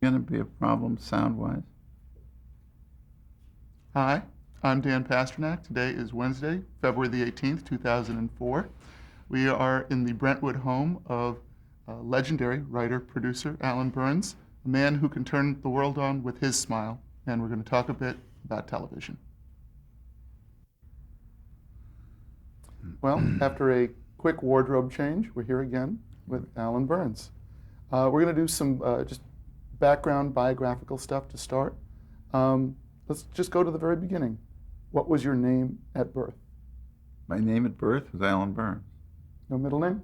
Going to be a problem sound-wise? Hi, I'm Dan Pasternak. Today is Wednesday, February the 18th, 2004. We are in the Brentwood home of legendary writer-producer Allan Burns, a man who can turn the world on with his smile, and we're going to talk a bit about television. Well, after a quick wardrobe change, we're here again with Allan Burns. We're going to do some just background biographical stuff to start. Let's just go to the very beginning. What was your name at birth? My name at birth was Allan Burns. No middle name?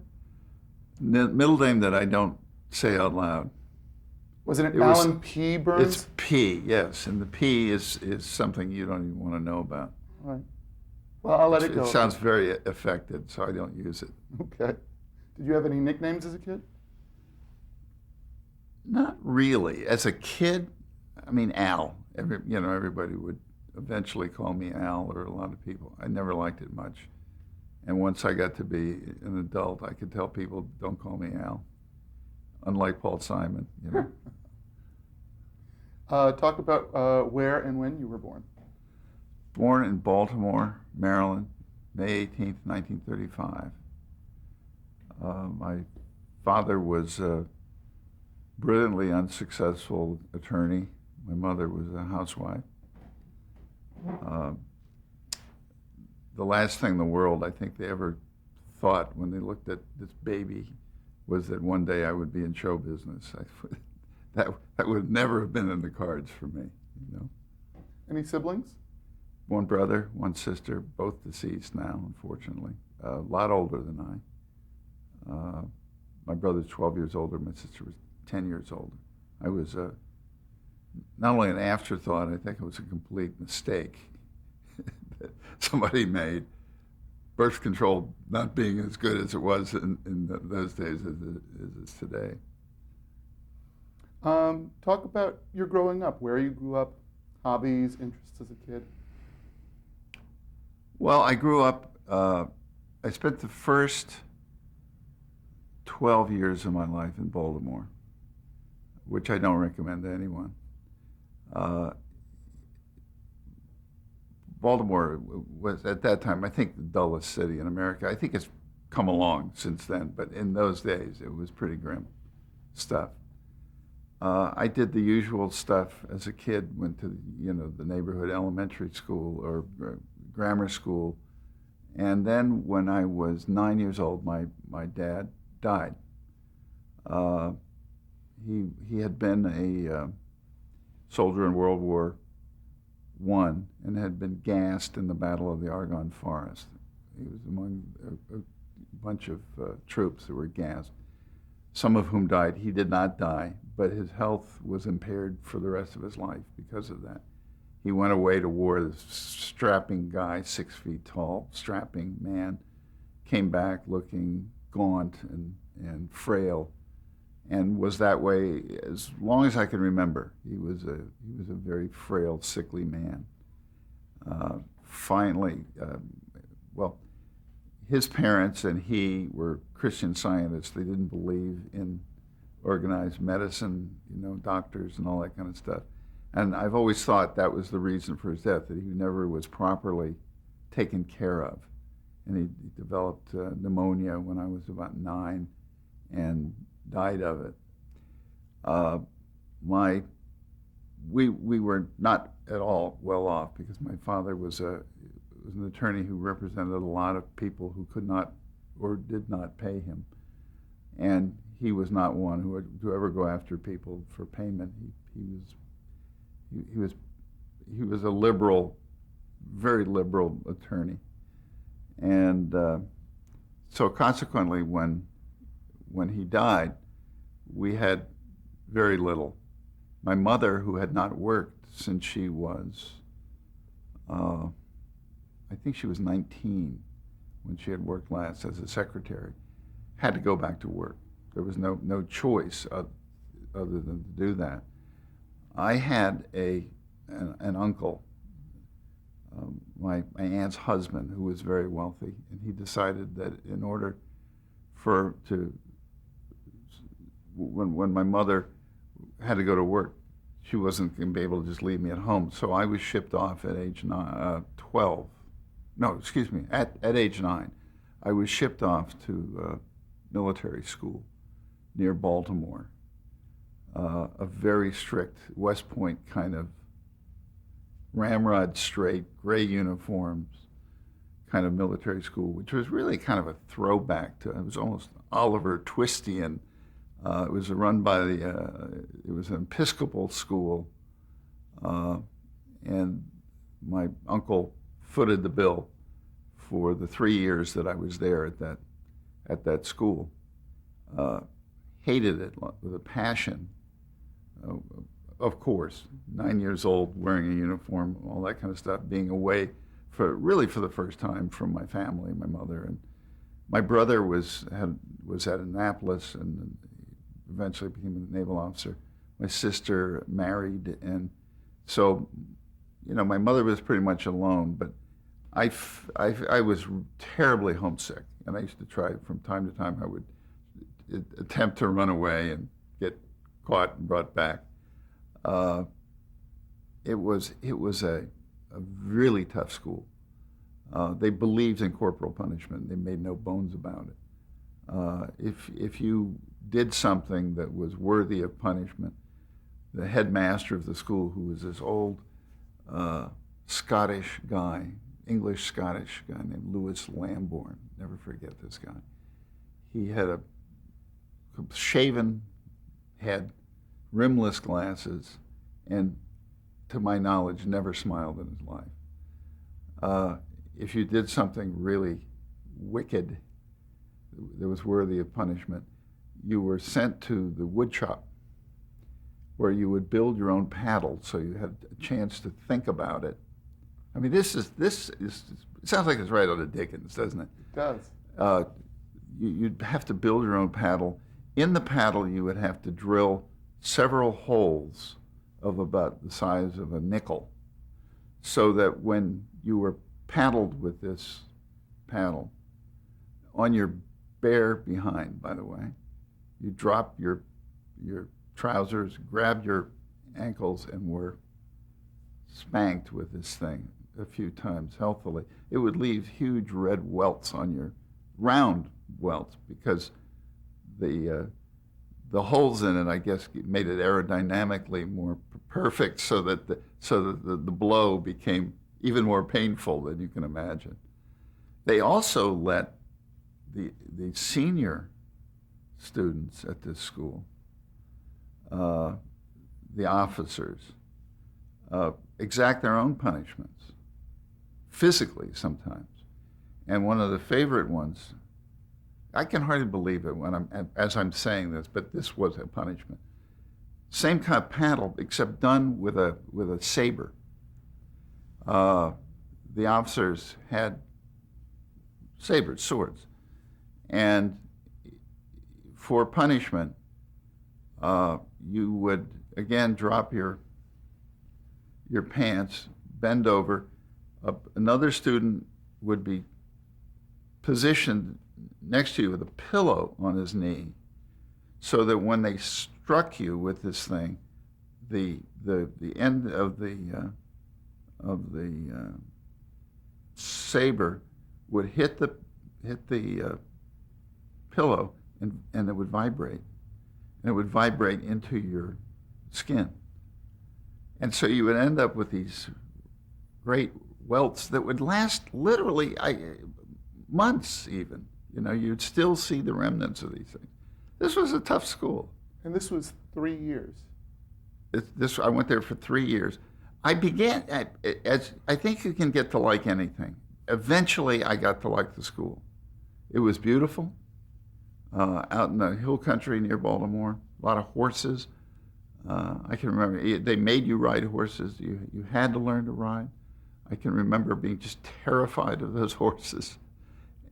Middle name that I don't say out loud. Was it It was- Allan P. Burns? It's P, yes, and the P is something you don't even want to know about. All right. Well, I'll let it go. It sounds very affected, so I don't use it. Okay. Did you have any nicknames as a kid? Not really. As a kid, I mean, Al. Everybody would eventually call me Al, or a lot of people. I never liked it much. And once I got to be an adult, I could tell people, don't call me Al. Unlike Paul Simon, you know. Talk about where and when you were born. Born in Baltimore, Maryland, May 18th, 1935. My father was a brilliantly unsuccessful attorney. My mother was a housewife. The last thing in the world I think they ever thought when they looked at this baby was that one day I would be in show business. That would never have been in the cards for me, you know. Any siblings? One brother, one sister, both deceased now, unfortunately. A lot older than I. My brother's 12 years older. My sister was 10 years older. I was not only an afterthought, I think it was a complete mistake that somebody made. Birth control not being as good as it was in those days as it is today. Talk about your growing up, where you grew up, hobbies, interests as a kid. Well, I grew up, I spent the first 12 years of my life in Baltimore, which I don't recommend to anyone. Baltimore was, at that time, I think the dullest city in America. I think it's come along since then, but in those days, it was pretty grim stuff. I did the usual stuff as a kid, went to, the neighborhood elementary school or grammar school. And then when I was 9 years old, my dad died. He had been a soldier in World War I and had been gassed in the Battle of the Argonne Forest. He was among a bunch of troops that were gassed, some of whom died. He did not die, but his health was impaired for the rest of his life because of that. He went away to war, this strapping guy, 6 feet tall, strapping man, came back looking gaunt and frail, and was that way as long as I can remember. He was a very frail, sickly man. Finally, his parents and he were Christian Scientists. They didn't believe in organized medicine, doctors and all that kind of stuff. And I've always thought that was the reason for his death, that he never was properly taken care of. And he developed pneumonia when I was about 9 and died of it. We were not at all well off because my father was an attorney who represented a lot of people who could not or did not pay him. And he was not one who would ever go after people for payment. He was a liberal, very liberal attorney. And so consequently, when he died, we had very little. My mother, who had not worked since she was, I think she was 19 when she had worked last as a secretary, had to go back to work. There was no choice other than to do that. I had an uncle, my aunt's husband, who was very wealthy, and he decided that in order when my mother had to go to work. She wasn't going to be able to just leave me at home. So I was shipped off at age 12. No, excuse me, at age 9. I was shipped off to military school near Baltimore, a very strict West Point kind of ramrod straight, gray uniforms kind of military school, which was really kind of a throwback to, it was almost Oliver Twistian. It was run by it was an Episcopal school, and my uncle footed the bill for the 3 years that I was there at that school. Hated it with a passion. Of course, 9 years old, wearing a uniform, all that kind of stuff, being away for the first time from my family, my mother, and my brother was at Annapolis and eventually became a naval officer. My sister married, and so, my mother was pretty much alone. But I was terribly homesick, and I used to try from time to time. I would attempt to run away and get caught and brought back. It was a really tough school. They believed in corporal punishment. They made no bones about it. If you did something that was worthy of punishment, the headmaster of the school, who was this old Scottish guy, English-Scottish guy named Lewis Lambourne, never forget this guy. He had a shaven head, rimless glasses, and to my knowledge, never smiled in his life. If you did something really wicked that was worthy of punishment, you were sent to the wood shop, where you would build your own paddle, so you had a chance to think about it. I mean, this is it sounds like it's right out of Dickens, doesn't it? It does. You'd have to build your own paddle. In the paddle, you would have to drill several holes of about the size of a nickel, so that when you were paddled with this paddle, on your bare behind, by the way, you drop your trousers, grab your ankles, and were spanked with this thing a few times healthily. It would leave huge red welts on your round welts, because the holes in it, I guess, made it aerodynamically more perfect, so that the blow became even more painful than you can imagine. They also let the senior students at this school, the officers, exact their own punishments, physically sometimes. And one of the favorite ones, I can hardly believe it as I'm saying this, but this was a punishment. Same kind of paddle, except done with a saber. The officers had sabers, swords, and for punishment, you would again drop your pants, bend over. Another student would be positioned next to you with a pillow on his knee, so that when they struck you with this thing, the end of the saber would hit the pillow, and it would vibrate, and it would vibrate into your skin, and so you would end up with these great welts that would last literally months even. You'd still see the remnants of these things. This was a tough school. And this was 3 years. I went there for 3 years. I began, as I think you can get to like anything. Eventually, I got to like the school. It was beautiful, out in the hill country near Baltimore, a lot of horses. I can remember, they made you ride horses. You had to learn to ride. I can remember being just terrified of those horses,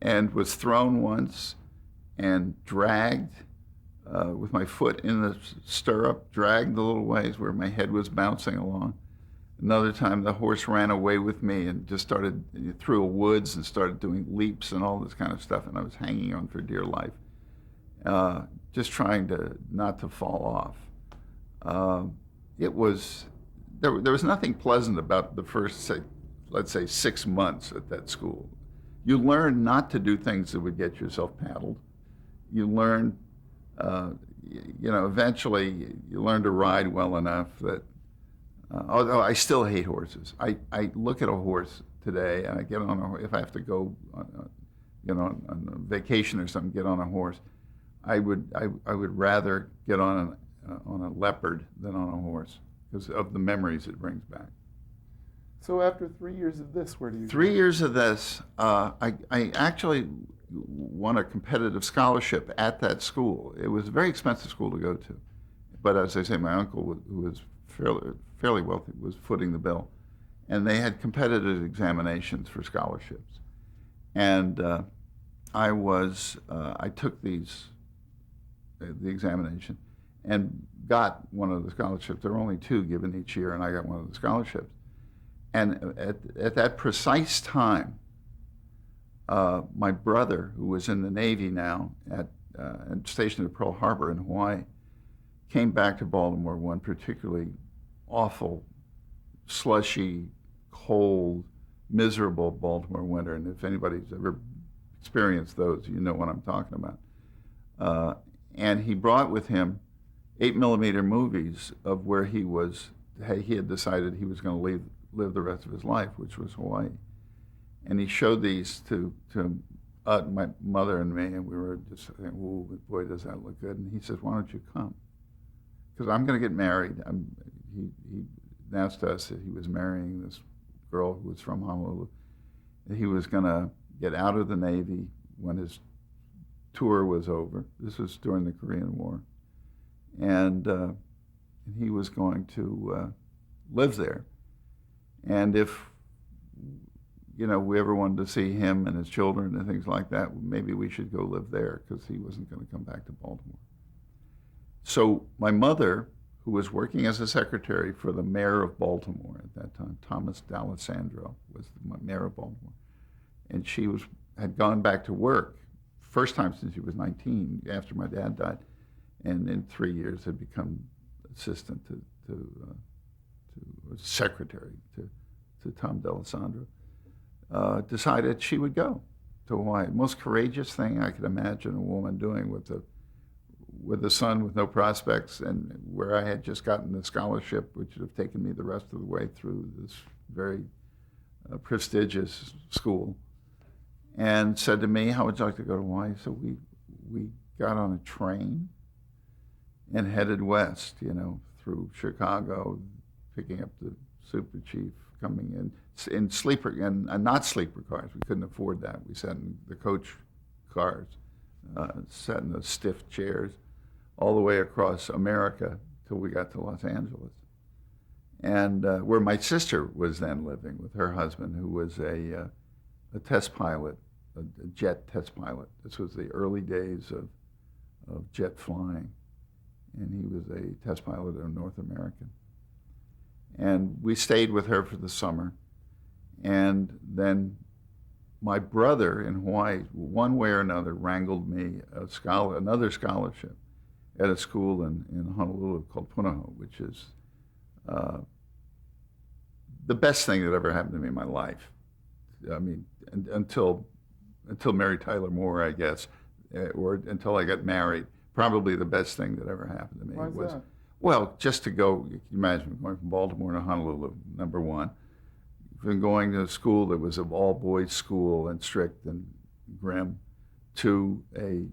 and was thrown once and dragged with my foot in the stirrup, dragged a little ways where my head was bouncing along. Another time the horse ran away with me and just started through a woods and started doing leaps and all this kind of stuff, and I was hanging on for dear life, just trying not to fall off. Uh, it was there was nothing pleasant about the first, say, let's say, 6 months at that school. You learn not to do things that would get yourself paddled. You learn, eventually you learn to ride well enough that, although I still hate horses. I look at a horse today and I get on if I have to go on a vacation or something, get on a horse. I would rather get on a leopard than on a horse because of the memories it brings back. So after 3 years of this, where do you 3 years of this, I actually won a competitive scholarship at that school. It was a very expensive school to go to. But as I say, my uncle, who was fairly wealthy, was footing the bill. And they had competitive examinations for scholarships. And I took the examination and got one of the scholarships. There were only 2 given each year, and I got one of the scholarships. And at that precise time, my brother, who was in the Navy now and stationed at Pearl Harbor in Hawaii, came back to Baltimore one particularly awful, slushy, cold, miserable Baltimore winter. And if anybody's ever experienced those, you know what I'm talking about. And he brought with him 8mm movies of where he had decided he was going to live the rest of his life, which was Hawaii. And he showed these to my mother and me, and we were just saying, "Oh, boy, does that look good." And he says, "Why don't you come? Because I'm going to get married." He announced to us that he was marrying this girl who was from Honolulu. And he was going to get out of the Navy when his tour was over. This was during the Korean War. And he was going to live there. And if we ever wanted to see him and his children and things like that, maybe we should go live there because he wasn't going to come back to Baltimore. So my mother, who was working as a secretary for the mayor of Baltimore at that time, Thomas D'Alessandro was the mayor of Baltimore, and she had gone back to work, first time since she was 19, after my dad died, and in 3 years had become assistant to secretary to Tom D'Alessandro. Decided she would go to Hawaii. Most courageous thing I could imagine a woman doing with a son with no prospects, and where I had just gotten the scholarship, which would have taken me the rest of the way through this very prestigious school, and said to me, "How would you like to go to Hawaii?" So we got on a train and headed west, through Chicago, picking up the super chief, coming in sleeper and not sleeper cars. We couldn't afford that. We sat in the coach cars, sat in those stiff chairs, all the way across America till we got to Los Angeles, and where my sister was then living with her husband, who was a test pilot, a jet test pilot. This was the early days of jet flying, and he was a test pilot of North American. And we stayed with her for the summer. And then my brother in Hawaii, one way or another, wrangled me another scholarship at a school in Honolulu called Punahou, which is the best thing that ever happened to me in my life. I mean, until Mary Tyler Moore, I guess, or until I got married, probably the best thing that ever happened to me. Why is that? Well, just to go, you can imagine going from Baltimore to Honolulu, number one. From going to a school that was an all-boys school and strict and grim to a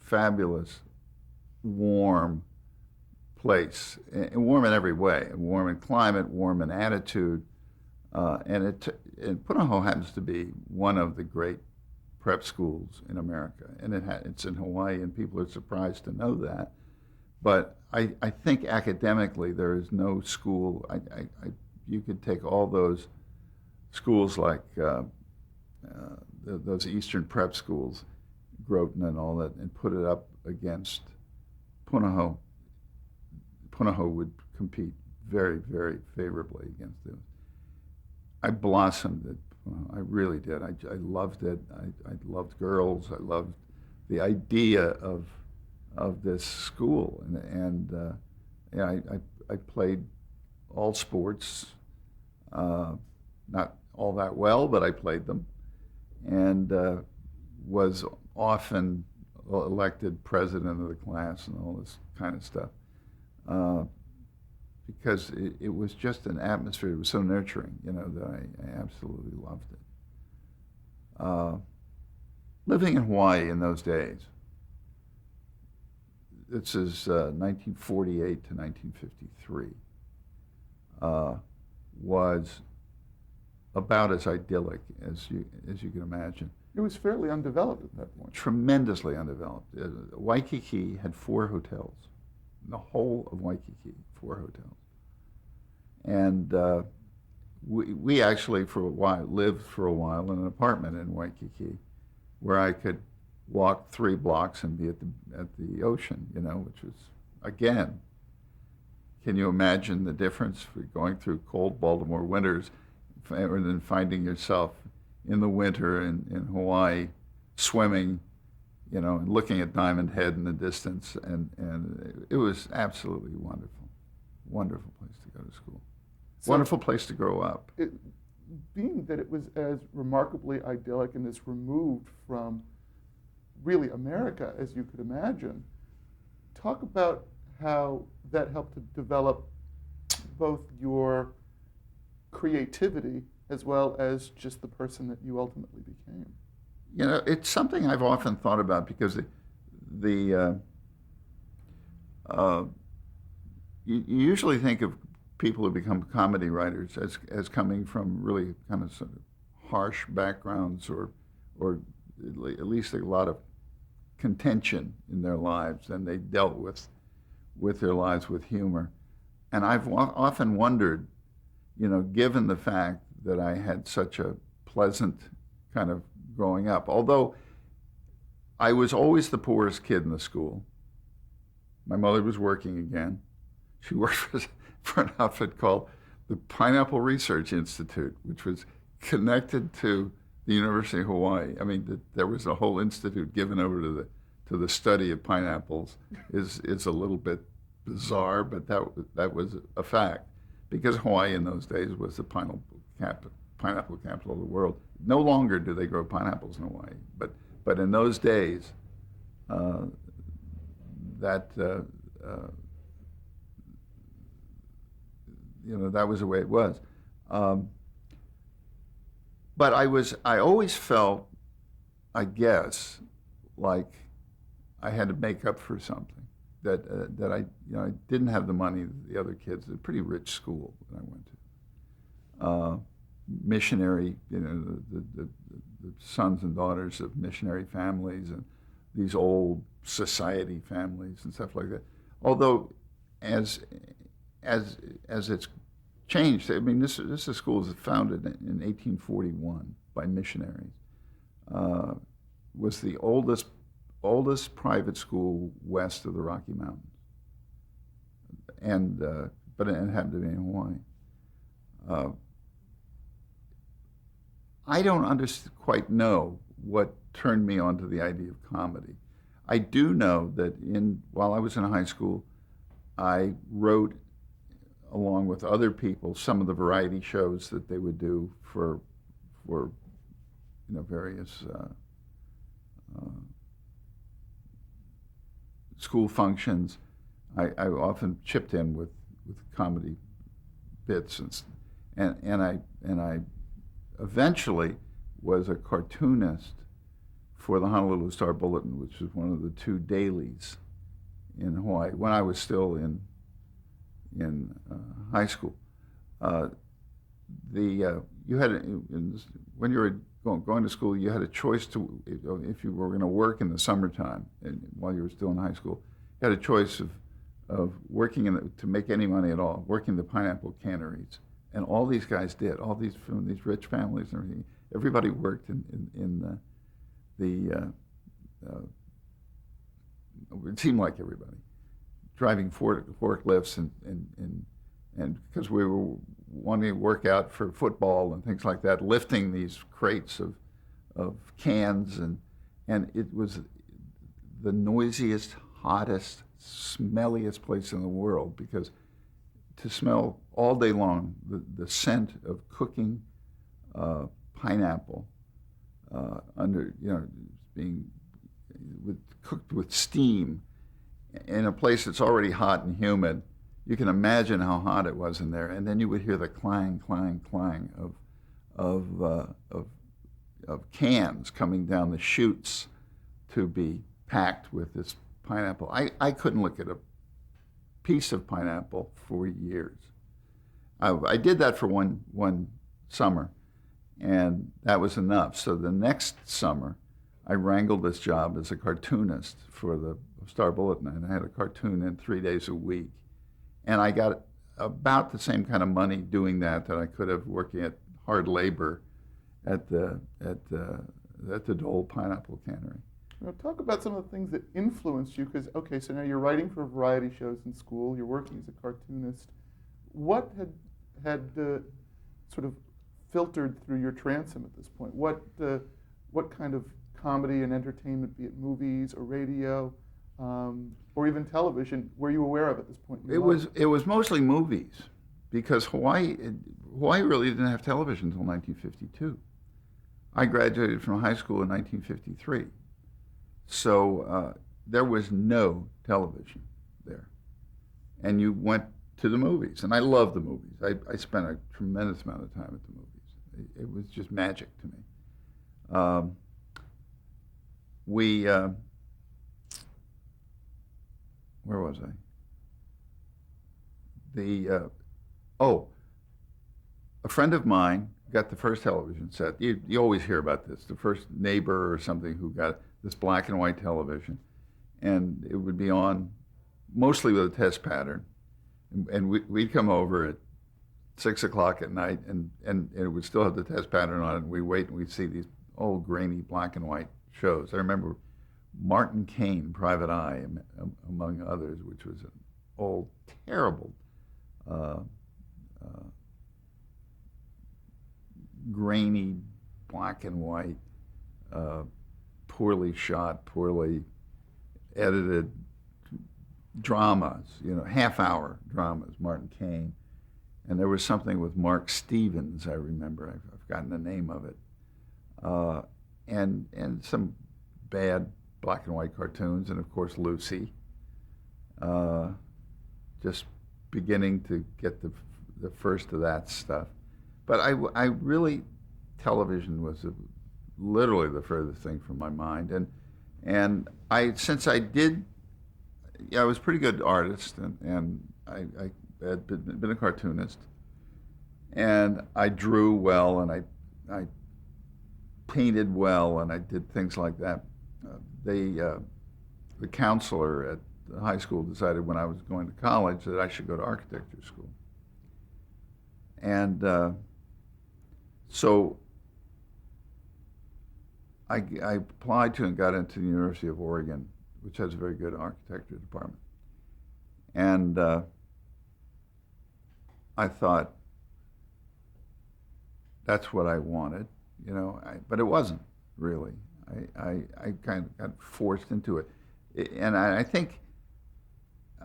fabulous, warm place, and warm in every way, warm in climate, warm in attitude. And Punahou happens to be one of the great prep schools in America, and it's in Hawaii, and people are surprised to know that. But I think academically there is no school. You could take all those schools like those Eastern prep schools, Groton and all that, and put it up against Punahou. Punahou would compete very, very favorably against them. I blossomed at Punahou. I really did. I loved it. I loved girls. I loved the idea of this school, and Yeah, I played all sports, not all that well, but I played them, and was often elected president of the class and all this kind of stuff, uh, because it was just an atmosphere. It was so nurturing, that I absolutely loved it. Living in Hawaii in those days, this is 1948 to 1953, was about as idyllic as you can imagine. It was fairly undeveloped at that point. Tremendously undeveloped. Waikiki had 4 hotels. In the whole of Waikiki, 4 hotels. And we actually, for a while, lived for a while in an apartment in Waikiki, where I could walk 3 blocks and be at the ocean, which was, again, can you imagine the difference for going through cold Baltimore winters and then finding yourself in the winter in Hawaii swimming, and looking at Diamond Head in the distance, and it was absolutely wonderful. Wonderful place to go to school. So, wonderful place to grow up. Being that it was as remarkably idyllic and as removed from really America as you could imagine, talk about how that helped to develop both your creativity as well as just the person that you ultimately became. It's something I've often thought about, because you usually think of people who become comedy writers as coming from really kind of sort of harsh backgrounds, or at least a lot of contention in their lives, and they dealt with their lives with humor. And I've often wondered, given the fact that I had such a pleasant kind of growing up, although I was always the poorest kid in the school. My mother was working again. She worked for an outfit called the Pineapple Research Institute, which was connected to the University of Hawaii. I mean, there was a whole institute given over to the study of pineapples. Is a little bit bizarre, but that was a fact, because Hawaii in those days was the pineapple capital of the world. No longer do they grow pineapples in Hawaii, but in those days, that was the way it was. But I always felt, I guess, like I had to make up for something. That I didn't have the money that the other kids. It's a pretty rich school that I went to. Missionary, the sons and daughters of missionary families, and these old society families and stuff like that. Although, as it's changed, I mean, this school was founded in 1841 by missionaries. Was the oldest private school west of the Rocky Mountains, and but it happened to be in Hawaii. I don't quite know what turned me on to the idea of comedy. I do know that while I was in high school, I wrote, along with other people, some of the variety shows that they would do for various school functions. I often chipped in with comedy bits, and I eventually was a cartoonist for the Honolulu Star Bulletin, which was one of the 2 dailies in Hawaii when I was still in high school. You had when you were going to school, you had a choice to, if you were going to work in the summertime and while you were still in high school, you had a choice of working to make any money at all, working the pineapple canneries. And all these guys did, all these from these rich families and everything. Everybody worked in it seemed like everybody, driving forklifts and because we were wanting to work out for football and things like that, lifting these crates of cans, and it was the noisiest, hottest smelliest place in the world, because to smell all day long the scent of cooking pineapple under, being cooked with steam in a place that's already hot and humid. You can imagine how hot it was in there, and then you would hear the clang, clang, clang of cans coming down the chutes to be packed with this pineapple. I couldn't look at a piece of pineapple for years. I did that for one summer, and that was enough. So the next summer, I wrangled this job as a cartoonist for the Star Bulletin, and I had a cartoon in 3 days a week. And I got about the same kind of money doing that I could have working at hard labor at the Dole Pineapple Cannery. Now, talk about some of the things that influenced you, because, okay, so now you're writing for variety shows in school, you're working as a cartoonist. What had sort of filtered through your transom at this point? What kind of comedy and entertainment, be it movies or radio, or even television, were you aware of at this point in your life? It was mostly movies, because Hawaii really didn't have television until 1952. I graduated from high school in 1953, so there was no television there, and you went to the movies, and I loved the movies. I spent a tremendous amount of time at the movies. It was just magic to me. Where was I? A friend of mine got the first television set. You always hear about this. The first neighbor or something who got this black and white television, and it would be on mostly with a test pattern, and we'd come over at 6 o'clock at night, and it would still have the test pattern on it, and we'd wait and we'd see these old grainy black and white shows. I remember Martin Kane, Private Eye, among others, which was an old, terrible, grainy, black and white, poorly shot, poorly edited dramas, half-hour dramas, Martin Kane. And there was something with Mark Stevens, I remember. I've forgotten the name of it. And some bad black and white cartoons, and of course Lucy. Just beginning to get the first of that stuff. But I really, television was literally the furthest thing from my mind. And I was a pretty good artist, and I had been a cartoonist, and I drew well, and I painted well, and I did things like that. The counselor at the high school decided when I was going to college that I should go to architecture school. And so I applied to and got into the University of Oregon, which has a very good architecture department. And I thought that's what I wanted, but it wasn't really. I kind of got forced into it. And I think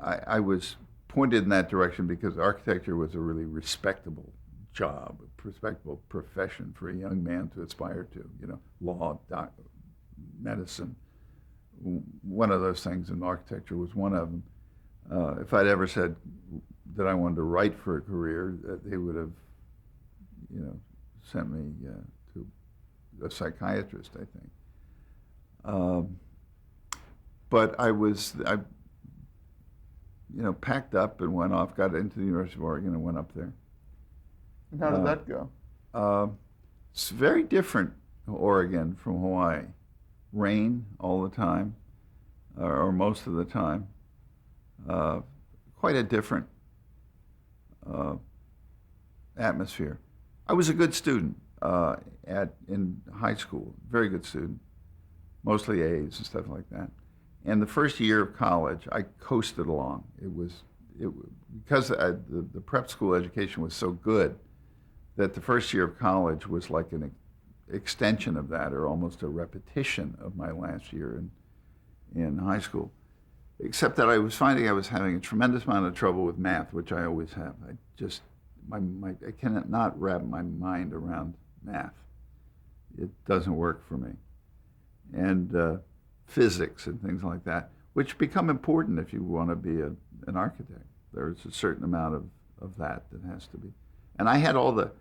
I was pointed in that direction because architecture was a really respectable job, a respectable profession for a young man to aspire to, law, medicine. One of those things, and architecture was one of them. If I'd ever said that I wanted to write for a career, they would have, sent me to a psychiatrist, I think. But I packed up and went off, got into the University of Oregon and went up there. And how did that go? It's very different, Oregon, from Hawaii. Rain all the time, or most of the time. Quite a different atmosphere. I was a good student in high school, very good student, mostly A's and stuff like that. And the first year of college, I coasted along. Because the prep school education was so good that the first year of college was like an extension of that, or almost a repetition of my last year in high school. except that I was finding I was having a tremendous amount of trouble with math, which I always have. I just, I cannot not wrap my mind around math. It doesn't work for me. And physics and things like that, which become important if you want to be an architect. There's a certain amount of that has to be. And I had all the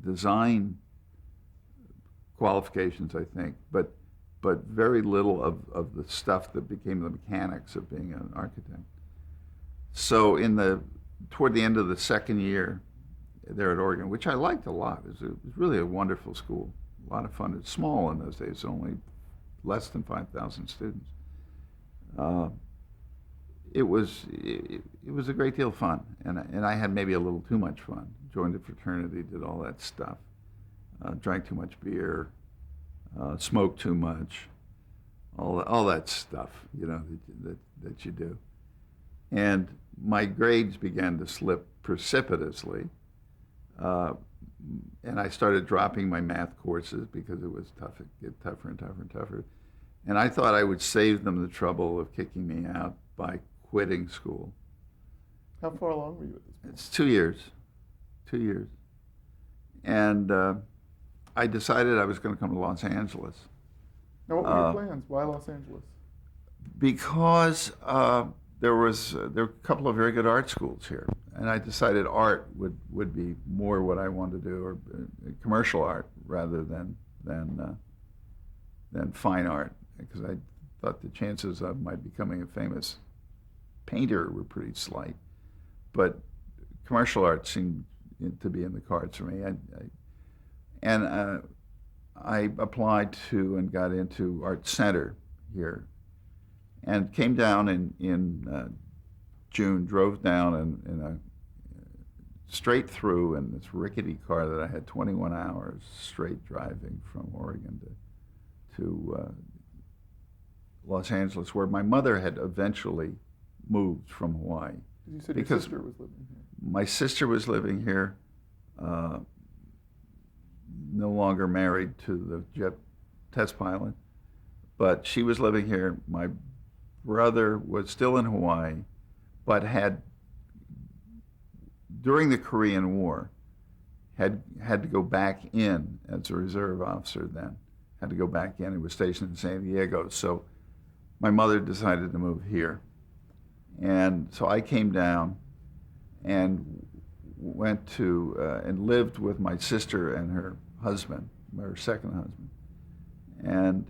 design qualifications, I think, but very little of the stuff that became the mechanics of being an architect. So toward the end of the second year there at Oregon, which I liked a lot, it was really a wonderful school, a lot of fun. It's small in those days, only less than 5,000 students. It was a great deal of fun, and I had maybe a little too much fun. Joined a fraternity, did all that stuff, drank too much beer, smoked too much, all that stuff, that you do. And my grades began to slip precipitously, and I started dropping my math courses because it was tough. It get tougher and tougher and tougher. And I thought I would save them the trouble of kicking me out by quitting school. How far along were you at this point? It's 2 years. 2 years. And I decided I was going to come to Los Angeles. Now, what were your plans? Why Los Angeles? Because there were a couple of very good art schools here, and I decided art would be more what I wanted to do, or commercial art rather than fine art, because I thought the chances of my becoming a famous painter were pretty slight. But commercial art seemed to be in the cards for me. I applied to and got into Art Center here, and came down in June, drove down in a straight through in this rickety car that I had 21 hours straight driving from Oregon to Los Angeles, where my mother had eventually moved from Hawaii. You said because your sister was living here. My sister was living here, no longer married to the jet test pilot, but she was living here. My brother was still in Hawaii, but had, during the Korean War, had to go back in as a reserve officer then, had to go back in. He was stationed in San Diego. So my mother decided to move here. And so I came down and went to, and lived with my sister and her husband, her second husband, and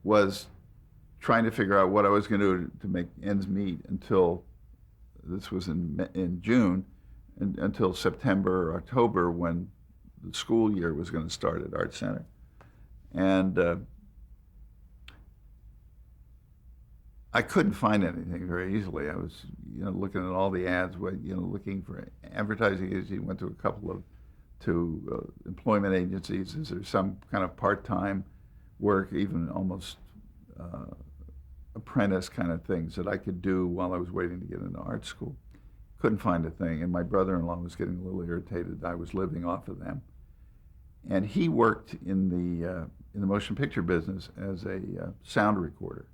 was trying to figure out what I was going to do to make ends meet until, this was in June, until September or October, when the school year was going to start at Art Center. And I couldn't find anything very easily. I was, looking at all the ads, looking for advertising agencies. Went to a couple of employment agencies. Is there some kind of part-time work, even almost apprentice kind of things that I could do while I was waiting to get into art school? Couldn't find a thing, and my brother-in-law was getting a little irritated. I was living off of them, and he worked in the motion picture business as a sound recorder,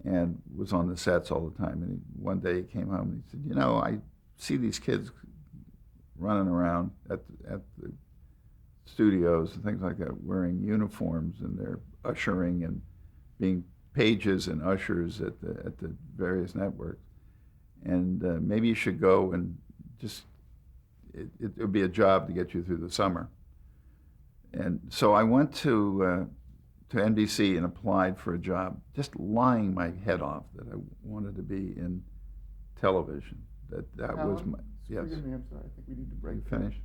and was on the sets all the time. And one day he came home and he said, I see these kids running around at the studios and things like that, wearing uniforms, and they're ushering and being pages and ushers at the various networks. And maybe you should go and just, it would be a job to get you through the summer. And so I went to NBC and applied for a job, just lying my head off that I wanted to be in television. That Allan, was my, yes. Forgive me, I'm sorry. I think we need to break. Finish.